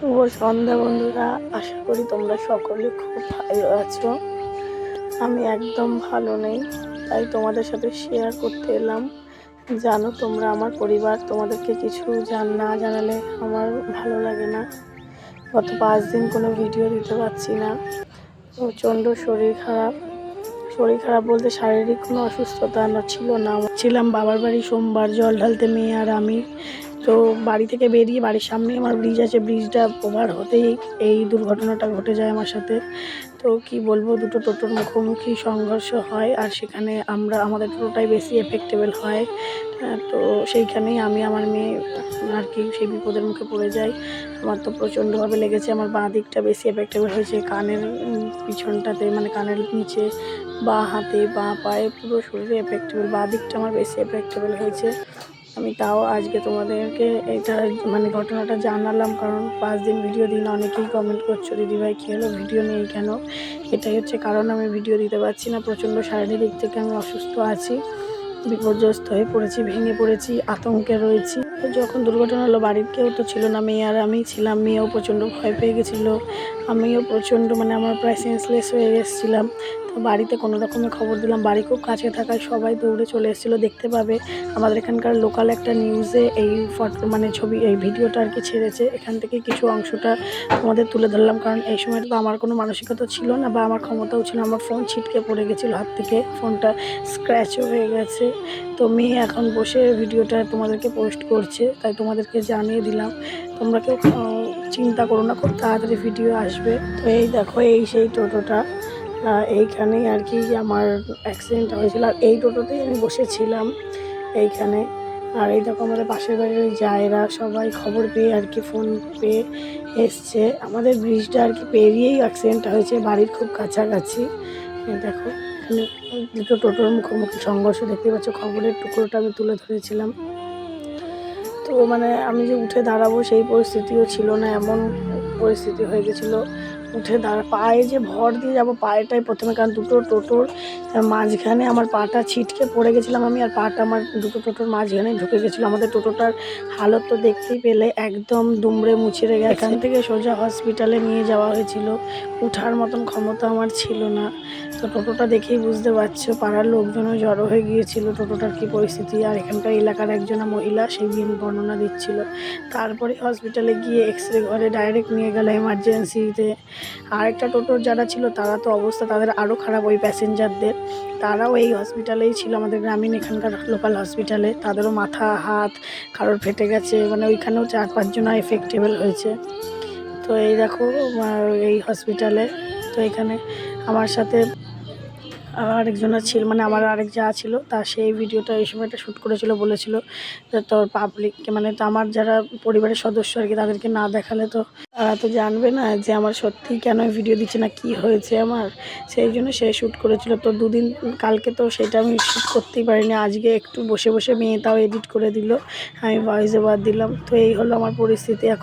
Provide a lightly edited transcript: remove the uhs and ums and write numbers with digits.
শুভ সন্ধ্যা বন্ধুরা, আশা করি তোমরা সকলে খুব ভালো আছো। আমি একদম ভালো নেই, তাই তোমাদের সাথে শেয়ার করতে এলাম। জানো তোমরা আমার পরিবার, তোমাদেরকে কিছু না জানালে আমার ভালো লাগে না। গত 5 দিন কোনো ভিডিও দিতে পারছি না, প্রচণ্ড শরীর খারাপ বলতে শারীরিক কোনো অসুস্থতা ছিল না। ছিলাম বাবার বাড়ি সোমবার জল ঢালতে, মেয়ে আর আমি। তো বাড়ি থেকে বেরিয়ে বাড়ির সামনে আমার ব্রিজ আছে, ব্রিজটা ওভার হতেই এই দুর্ঘটনাটা ঘটে যায় আমার সাথে। তো কি বলবো, দুটো টোটোর মুখোমুখি সংঘর্ষ হয়, আর সেখানে আমাদের টোটোটাই বেশি এফেক্টেবল হয়। তো সেইখানেই আমি আমার মেয়ে আর কি সেই বিপদের মুখে পড়ে যাই। আমার তো প্রচণ্ডভাবে লেগেছে। আমার বাঁ দিকটা বেশি এফেক্টেবল হয়েছে, কানের পিছনটাতে, মানে কানের নিচে, বাঁ হাতে, বাঁ পায়ে, পুরো শরীরে এফেক্টেবল। বাঁ দিকটা আমার বেশি এফেক্টেবল হয়েছে। আমি তাও আজকে তোমাদেরকে এটা মানে ঘটনাটা জানালাম, কারণ 5 দিন ভিডিও দিন অনেকেই কমেন্ট করছো, দিদিভাই কী হলো ভিডিও নেই কেন। এটাই হচ্ছে কারণ, আমি ভিডিও দিতে পারছি না। প্রচণ্ড শারীরিক দিক থেকে আমি অসুস্থ আছি, বিপর্যস্ত হয়ে পড়েছি, ভেঙে পড়েছি, আতঙ্কে রয়েছি। তো যখন দুর্ঘটনা হলো বাড়ির কেউ তো ছিল না, মেয়ে আর আমি ছিলাম। মেয়েও প্রচণ্ড ভয় পেয়ে গেছিলো, আমিও প্রচণ্ড মানে আমার প্রায় সেন্সলেস হয়ে এসেছিলাম। তো বাড়িতে কোনো রকমের খবর দিলাম, বাড়ি খুব কাছে থাকায় সবাই দৌড়ে চলে এসেছিলো। দেখতে পাবে আমাদের এখানকার লোকাল একটা নিউজে এই মানে ছবি, এই ভিডিওটা আর কি ছেড়েছে। এখান থেকে কিছু অংশটা তোমাদের তুলে ধরলাম, কারণ এই সময়টা তো আমার কোনো মানসিকতা ছিল না বা আমার ক্ষমতাও ছিল। আমার ফোন ছিটকে পড়ে গেছিলো হাত থেকে, ফোনটা স্ক্র্যাচও হয়ে গেছে। তো মেয়ে এখন বসে ভিডিওটা তোমাদেরকে পোস্ট করছে, তাই তোমাদেরকে জানিয়ে দিলাম। তোমরা কেউ চিন্তা করো না, খুব তাড়াতাড়ি ভিডিও আসবে। তো এই দেখো, এই সেই টোটোটা, এইখানেই আর কি আমার অ্যাক্সিডেন্ট হয়েছিল, আর এই টোটোতেই আমি বসেছিলাম এইখানে। আর এই দেখো আমাদের পাশের বাড়ির ওই জায়েরা সবাই খবর পেয়ে আর কি, ফোন পেয়ে এসছে। আমাদের ব্রিজটা আর কি পেরিয়েই অ্যাক্সিডেন্টটা হয়েছে, বাড়ির খুব কাছাকাছি। দেখো এখানে দুটো টোটোর মুখোমুখি সংঘর্ষ দেখতে পাচ্ছ, খবরের টুকরোটা আমি তুলে ধরেছিলাম। তো মানে আমি যে উঠে দাঁড়াবো সেই পরিস্থিতিও ছিল না, এমন পরিস্থিতি হয়ে গেছিলো। উঠে পায়ে যে ভর দিয়ে যাবো, পায়েটাই প্রথমে, কারণ দুটো টোটোর মাঝখানে আমার পাটা ছিটকে পড়ে গেছিলাম আমি, আর পাটা আমার দুটো টোটোর মাঝখানে ঢুকে গেছিলো। আমাদের টোটোটার হালত তো দেখতেই পেলে, একদম দুমড়ে মুচড়ে গেছে। এখান থেকে সোজা হসপিটালে নিয়ে যাওয়া হয়েছিল, উঠার মতন ক্ষমতা আমার ছিল না। তো টোটোটা দেখেই বুঝতে পারছো, পাড়ার লোকজনও জড়ো হয়ে গিয়েছিল টোটোটার কী পরিস্থিতি। আর এখানকার এলাকার একজনা মহিলা সেই বর্ণনা দিচ্ছিল। তারপরে হসপিটালে গিয়ে এক্সরে ঘরে ডাইরেক্ট নিয়ে গেল এমার্জেন্সিতে। আরেকটা টোটোর যারা ছিল তারা তো অবস্থা তাদের আরও খারাপ, ওই প্যাসেঞ্জারদের, তারাও এই হসপিটালেই ছিল, আমাদের গ্রামীণ এখানকার লোকাল হসপিটালে। তাদেরও মাথা, হাত কারোর ফেটে গেছে, মানে ওইখানেও 4-5 জনা এফেক্টেবল হয়েছে। তো এই দেখো এই হসপিটালে। তো এখানে আমার সাথে আরেকজনা ছিল, মানে আমার আরেক যা ছিল, তা সেই ভিডিওটা এই সময়টা শ্যুট করেছিল, বলেছিল যে তোর পাবলিককে, মানে তো আমার যারা পরিবারের সদস্য আর কি, তাদেরকে না দেখালে তো তারা তো জানবে না যে আমার সত্যিই কেন ভিডিও দিচ্ছে না, কি হয়েছে আমার। সেই জন্য সে শ্যুট করেছিল। তো দুদিন, কালকে তো সেটা আমি শ্যুট করতেই পারিনি, আজকে একটু বসে বসে মেয়ে তাও এডিট করে দিল, আমি ভয়েস ওভার দিলাম। তো এই হলো আমার পরিস্থিতি এখন।